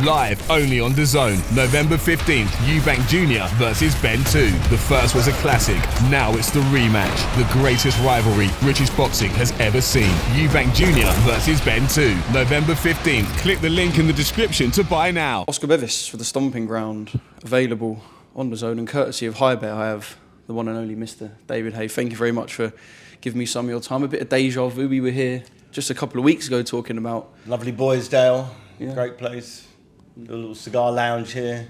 Live only on DAZN, November 15th, Eubank Jr versus Benn 2. The first was a classic, now it's the rematch. The greatest rivalry British boxing has ever seen. Eubank Jr versus Benn 2, November 15th. Click the link in the description to buy now. Oscar Bevis for the Stomping Ground, available on DAZN, and courtesy of Haye, I have the one and only Mr. David Haye. Thank you very much for giving me some of your time. A bit of deja vu. We were here just a couple of weeks ago talking about... Lovely Boysdale, great place. A little cigar lounge here.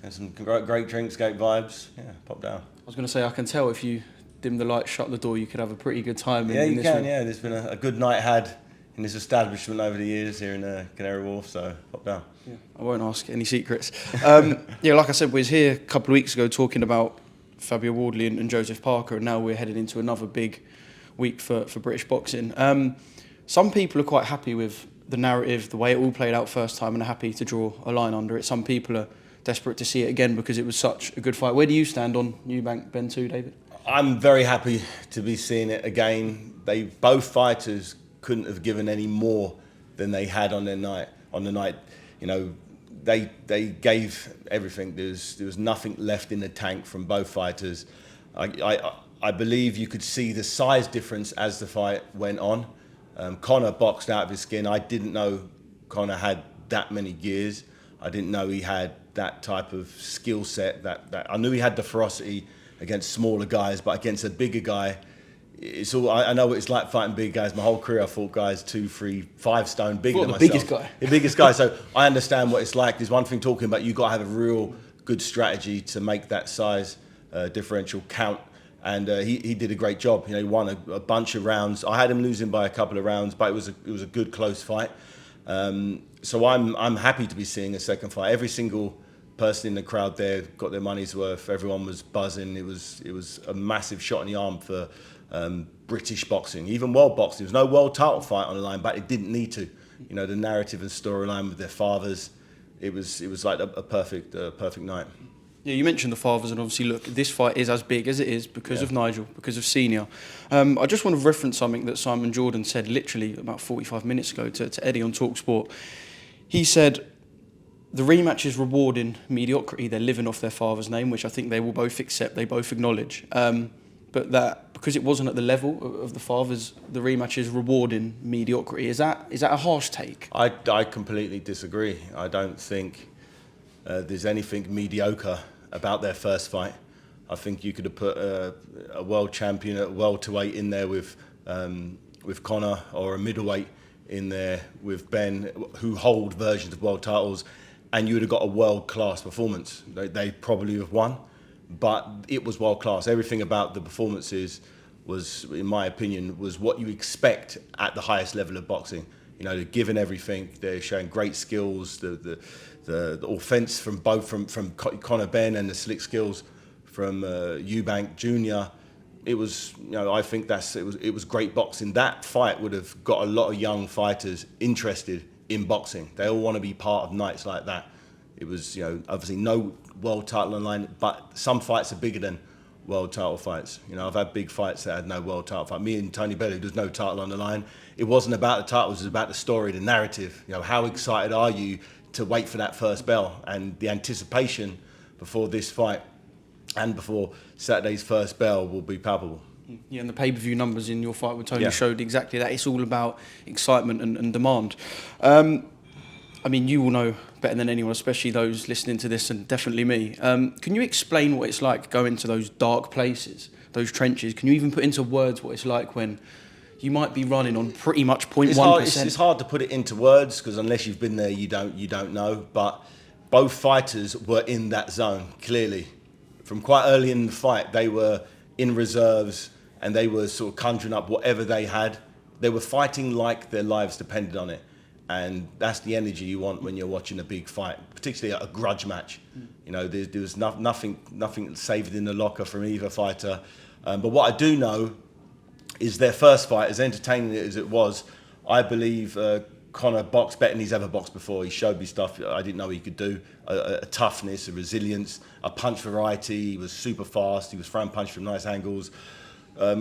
And some great drinks, great vibes. Yeah, pop down. I was going to say, I can tell if you dim the light, shut the door, you could have a pretty good time. Yeah, you can, yeah. There's been a good night had in this establishment over the years here in Canary Wharf, so pop down. Yeah, I won't ask any secrets. Yeah, like I said, we was here a couple of weeks ago talking about Fabio Wardley and Joseph Parker, and now we're headed into another big week for British boxing. Some people are quite happy with the narrative, the way it all played out first time, and are happy to draw a line under it. Some people are desperate to see it again because it was such a good fight. Where do you stand on Eubank Benn 2, David? I'm very happy to be seeing it again. Both fighters couldn't have given any more than they had on their night. On the night, you know, they gave everything. There was nothing left in the tank from both fighters. I believe you could see the size difference as the fight went on. Conor boxed out of his skin. I didn't know Conor had that many gears. I didn't know he had that type of skill set. That I knew he had the ferocity against smaller guys, but against a bigger guy, it's all. I know what it's like fighting big guys. My whole career, I fought guys 2, 3, 5 stone bigger than myself. The biggest guy. The biggest guy. So I understand what it's like. There's one thing talking about. You got to have a real good strategy to make that size differential count. And he did a great job. You know, he won a bunch of rounds. I had him losing by a couple of rounds, but it was a good close fight. So I'm happy to be seeing a second fight. Every single person in the crowd there got their money's worth. Everyone was buzzing. It was a massive shot in the arm for British boxing, even world boxing. There was no world title fight on the line, but it didn't need to. You know, the narrative and storyline with their fathers. It was like a perfect night. Yeah, you mentioned the fathers, and obviously, look, this fight is as big as it is because of Nigel, because of Senior. I just want to reference something that Simon Jordan said literally about 45 minutes ago to Eddie on TalkSport. He said, the rematch is rewarding mediocrity. They're living off their father's name, which I think they will both accept, they both acknowledge. But that, because it wasn't at the level of the fathers, the rematch is rewarding mediocrity. Is that a harsh take? I completely disagree. I don't think there's anything mediocre about their first fight. I think you could have put a world champion at welterweight in there with Conor, or a middleweight in there with Benn, who hold versions of world titles, and you would have got a world-class performance. They probably have won, but it was world-class. Everything about the performances was, in my opinion, was what you expect at the highest level of boxing. You know, they're giving everything. They're showing great skills. The offense from Conor Benn, and the slick skills from Eubank Jr. It was, you know, I think it was great boxing. That fight would have got a lot of young fighters interested in boxing. They all want to be part of nights like that. It was, you know, obviously no world title online, but some fights are bigger than world title fights. You know, I've had big fights that had no world title fight. Me and Tony Bellew, there's no title on the line. It wasn't about the titles, it was about the story, the narrative. You know, how excited are you to wait for that first bell? And the anticipation before this fight and before Saturday's first bell will be palpable. Yeah, and the pay-per-view numbers in your fight with Tony showed exactly that. It's all about excitement and demand. I mean, you will know better than anyone, especially those listening to this, and definitely me. Can you explain what it's like going to those dark places, those trenches? Can you even put into words what it's like when you might be running on pretty much 0.1%? It's hard to put it into words, because unless you've been there, you don't know. But both fighters were in that zone, clearly. From quite early in the fight, they were in reserves, and they were sort of conjuring up whatever they had. They were fighting like their lives depended on it. And that's the energy you want when you're watching a big fight, particularly a grudge match. You know, there was nothing saved in the locker from either fighter. But what I do know is their first fight, as entertaining as it was, I believe Conor boxed better than he's ever boxed before. He showed me stuff I didn't know he could do, a toughness, a resilience, a punch variety. He was super fast. He was throwing punches from nice angles.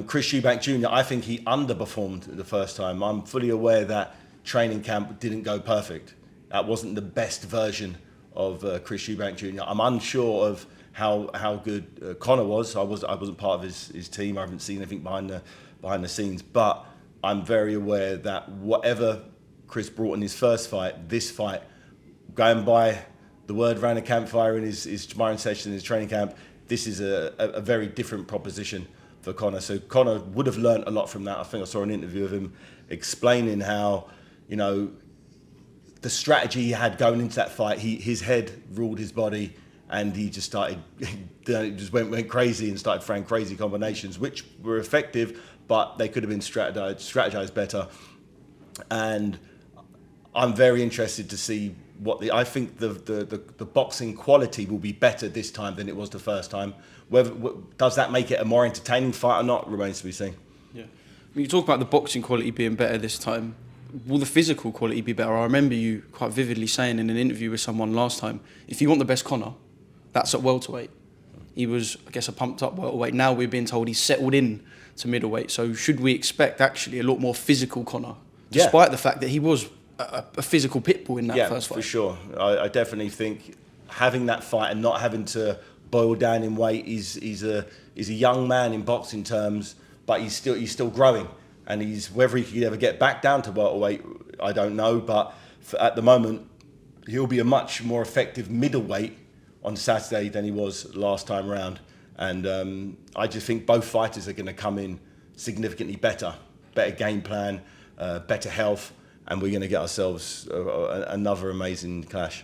Chris Eubank Jr., I think he underperformed the first time. I'm fully aware that training camp didn't go perfect. that wasn't the best version of Chris Eubank Jr. I'm unsure of how good Conor was. I wasn't part of his team. I haven't seen anything behind the scenes, but I'm very aware that whatever Chris brought in his first fight, this fight, going by the word around the campfire in his Jamaran session in his training camp, this is a very different proposition for Conor. So Conor would have learnt a lot from that. I think I saw an interview of him explaining how, the strategy he had going into that fight, his head ruled his body, and he just went crazy and started throwing crazy combinations, which were effective, but they could have been strategized better. And I'm very interested to see I think the boxing quality will be better this time than it was the first time. Does that make it a more entertaining fight or not remains to be seen. Yeah, when you talk about the boxing quality being better this time, will the physical quality be better? I remember you quite vividly saying in an interview with someone last time, if you want the best Conor, that's at welterweight. He was, I guess, a pumped up welterweight. Now we're being told he's settled in to middleweight. So should we expect actually a lot more physical Conor, despite the fact that he was a physical pit bull in that first fight? Yeah, for sure. I definitely think having that fight and not having to boil down in weight, he's a young man in boxing terms, but he's still growing. And whether he could ever get back down to welterweight, I don't know. But at the moment, he'll be a much more effective middleweight on Saturday than he was last time round. And I just think both fighters are going to come in significantly better game plan, better health, and we're going to get ourselves another amazing clash.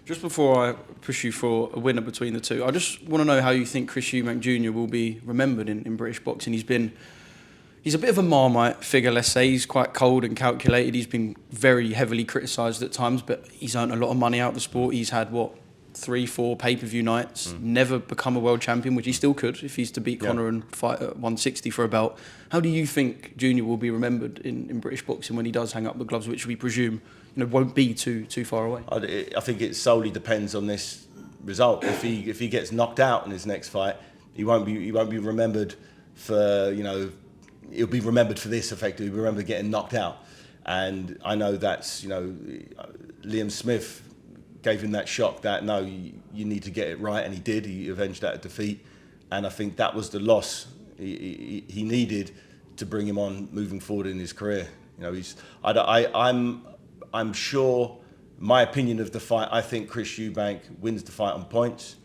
Just before I push you for a winner between the two, I just want to know how you think Chris Eubank Jr. will be remembered in British boxing. He's a bit of a Marmite figure, let's say. He's quite cold and calculated. He's been very heavily criticised at times, but he's earned a lot of money out of the sport. He's had, 3-4 pay-per-view nights, never become a world champion, which he still could if he's to beat Conor and fight at 160 for a belt. How do you think Junior will be remembered in British boxing when he does hang up the gloves, which we presume won't be too far away? I think it solely depends on this result. If he gets knocked out in his next fight, he won't be remembered for he'll be remembered for this. Effectively, he'll be remembered getting knocked out. And I know that's Liam Smith gave him that shock that no, you need to get it right, and he did. He avenged that defeat, and I think that was the loss he needed to bring him on moving forward in his career. I'm sure. My opinion of the fight, I think Chris Eubank wins the fight on points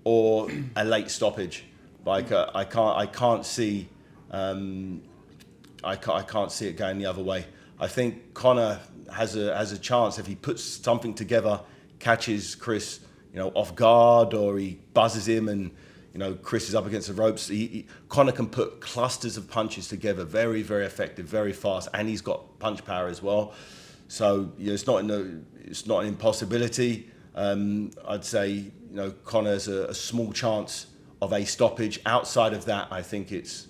or a late stoppage. Like I can't see it going the other way. I think Conor has a chance if he puts something together, catches Chris, off guard, or he buzzes him and Chris is up against the ropes. Conor can put clusters of punches together, very, very effective, very fast, and he's got punch power as well. So it's not an impossibility. I'd say Conor's a small chance of a stoppage. Outside of that, I think it's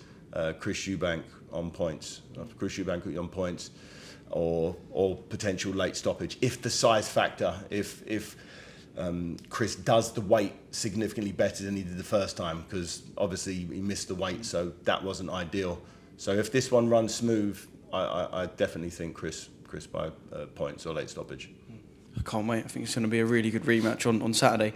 Chris Eubank on points. Chris Eubank on points, or potential late stoppage. If the size factor, if Chris does the weight significantly better than he did the first time, because obviously he missed the weight, so that wasn't ideal. So if this one runs smooth, I definitely think Chris by points or late stoppage. I can't wait. I think it's going to be a really good rematch on Saturday.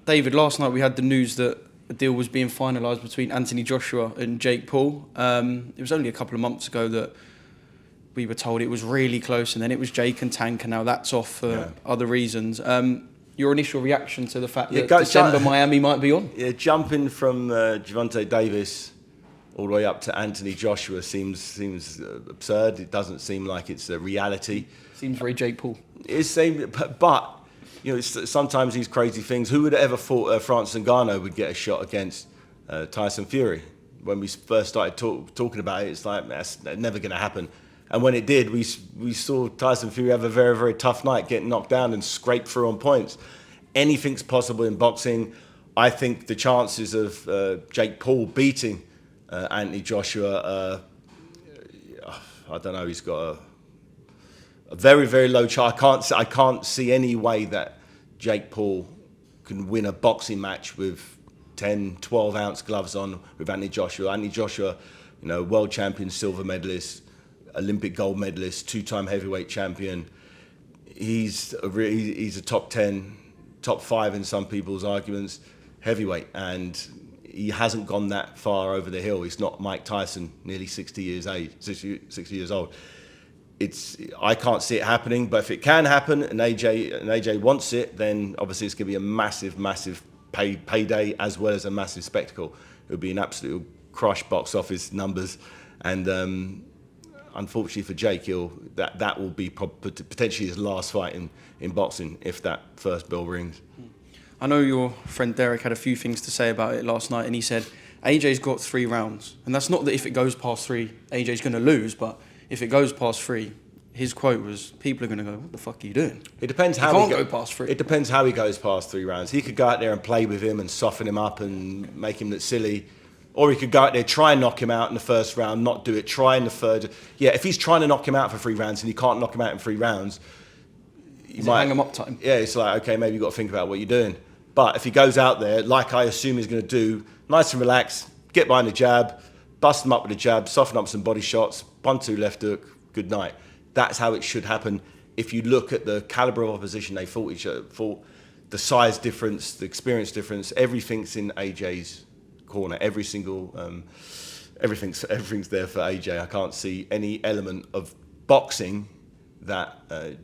David, last night we had the news that a deal was being finalised between Anthony Joshua and Jake Paul. It was only a couple of months ago that we were told it was really close, and then it was Jake and Tank, and now that's off for other reasons. Your initial reaction to the fact that December Miami might be on? Yeah, jumping from Gervonta Davis all the way up to Anthony Joshua seems absurd. It doesn't seem like it's a reality. Seems very Jake Paul. It's same, but sometimes these crazy things. Who would have ever thought Francis Ngannou would get a shot against Tyson Fury? When we first started talking about it, it's like that's never going to happen. And when it did, we saw Tyson Fury have a very, very tough night, get knocked down and scrape through on points. Anything's possible in boxing. I think the chances of Jake Paul beating Anthony Joshua, I don't know. He's got a very, very low chance. I can't see any way that Jake Paul can win a boxing match with 10, 12-ounce gloves on with Anthony Joshua. Anthony Joshua, world champion, silver medalist, Olympic gold medalist, two-time heavyweight champion. he's a top 10, top 5 in some people's arguments, heavyweight, and he hasn't gone that far over the hill. He's not Mike Tyson, nearly 60 years old. I can't see it happening, but if it can happen and AJ wants it, then obviously it's going to be a massive payday as well as a massive spectacle. It would be an absolute crush box office numbers, and unfortunately for Jake, that will be potentially his last fight in boxing if that first bell rings. I know your friend Derek had a few things to say about it last night, and he said AJ's got 3 rounds, and that's not that if it goes past 3, AJ's going to lose, but if it goes past 3, his quote was, people are going to go, what the fuck are you doing? It depends how he can't go past 3. It depends how he goes past 3 rounds. He could go out there and play with him and soften him up and make him look silly. Or he could go out there, try and knock him out in the first round, not do it, try in the third. Yeah, if he's trying to knock him out for 3 rounds and he can't knock him out in 3 rounds, you might hang him up time. Yeah, it's like, okay, maybe you've got to think about what you're doing. But if he goes out there, like I assume he's going to do, nice and relaxed, get behind the jab, bust him up with a jab, soften up some body shots, 1-2 left hook, good night. That's how it should happen. If you look at the caliber of opposition they fought each other, the size difference, the experience difference, everything's in AJ's corner. Every single, everything's there for AJ. I can't see any element of boxing that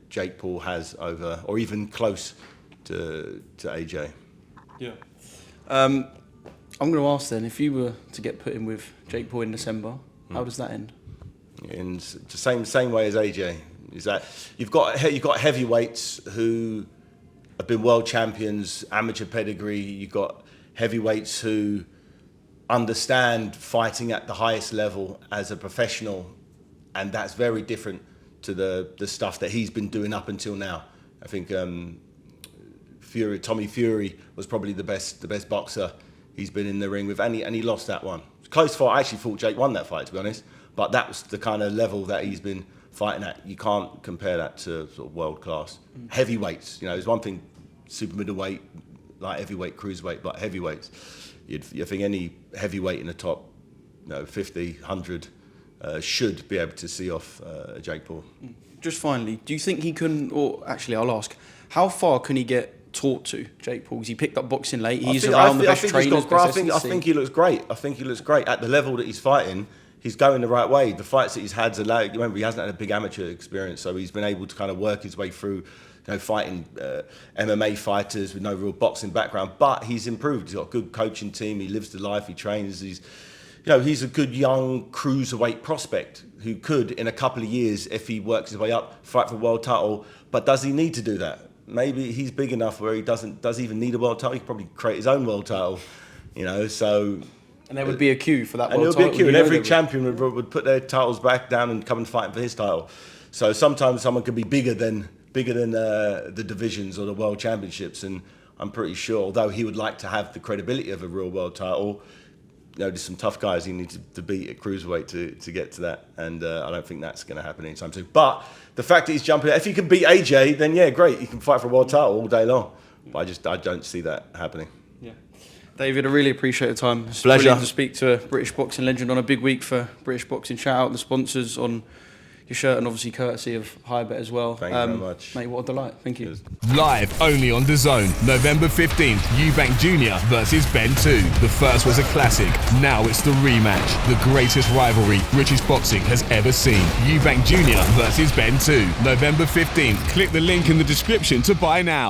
Jake Paul has over, or even close to AJ. Yeah. I'm going to ask then, if you were to get put in with Jake Paul in December, how does that end? In the same way as AJ, is that you've got heavyweights who have been world champions, amateur pedigree. You've got heavyweights who understand fighting at the highest level as a professional, and that's very different to the stuff that he's been doing up until now. I think Tommy Fury was probably the best boxer he's been in the ring with, and he lost that one. Close fight. I actually thought Jake won that fight, to be honest. But that was the kind of level that he's been fighting at. You can't compare that to sort of world class. Heavyweights, there's one thing, super middleweight, light heavyweight, cruiserweight, but heavyweights. You think any heavyweight in the top 50, 100 should be able to see off Jake Paul. Just finally, do you think he can, or actually I'll ask, how far can he get taught to, Jake Paul? He picked up boxing late, he's around the best trainers. I think he looks great. I think he looks great. At the level that he's fighting, he's going the right way. The fights that he's had, remember, he hasn't had a big amateur experience, so he's been able to kind of work his way through, fighting MMA fighters with no real boxing background. But he's improved. He's got a good coaching team. He lives the life. He trains. He's a good young cruiserweight prospect who could, in a couple of years, if he works his way up, fight for a world title. But does he need to do that? Maybe he's big enough where he doesn't even need a world title. He could probably create his own world title, so. And there would be a queue for that and world title. title. And there would be a queue, and every champion would put their titles back down and come and fight for his title. So sometimes someone could be bigger than the divisions or the world championships, and I'm pretty sure, although he would like to have the credibility of a real world title, there's some tough guys he needs to beat at cruiserweight to get to that, and I don't think that's going to happen anytime soon. But the fact that he's jumping, if he can beat AJ, then yeah, great, he can fight for a world title all day long. But I don't see that happening. Yeah. David, I really appreciate the time. It's pleasure brilliant to speak to a British boxing legend on a big week for British boxing. Shout out the sponsors on your shirt, and obviously courtesy of Haye as well. Thank you very much. Mate, what a delight. Thank you. Live only on DAZN, November 15th, Eubank Jr versus Benn 2. The first was a classic, now it's the rematch. The greatest rivalry British boxing has ever seen. Eubank Jr versus Benn 2, November 15th. Click the link in the description to buy now.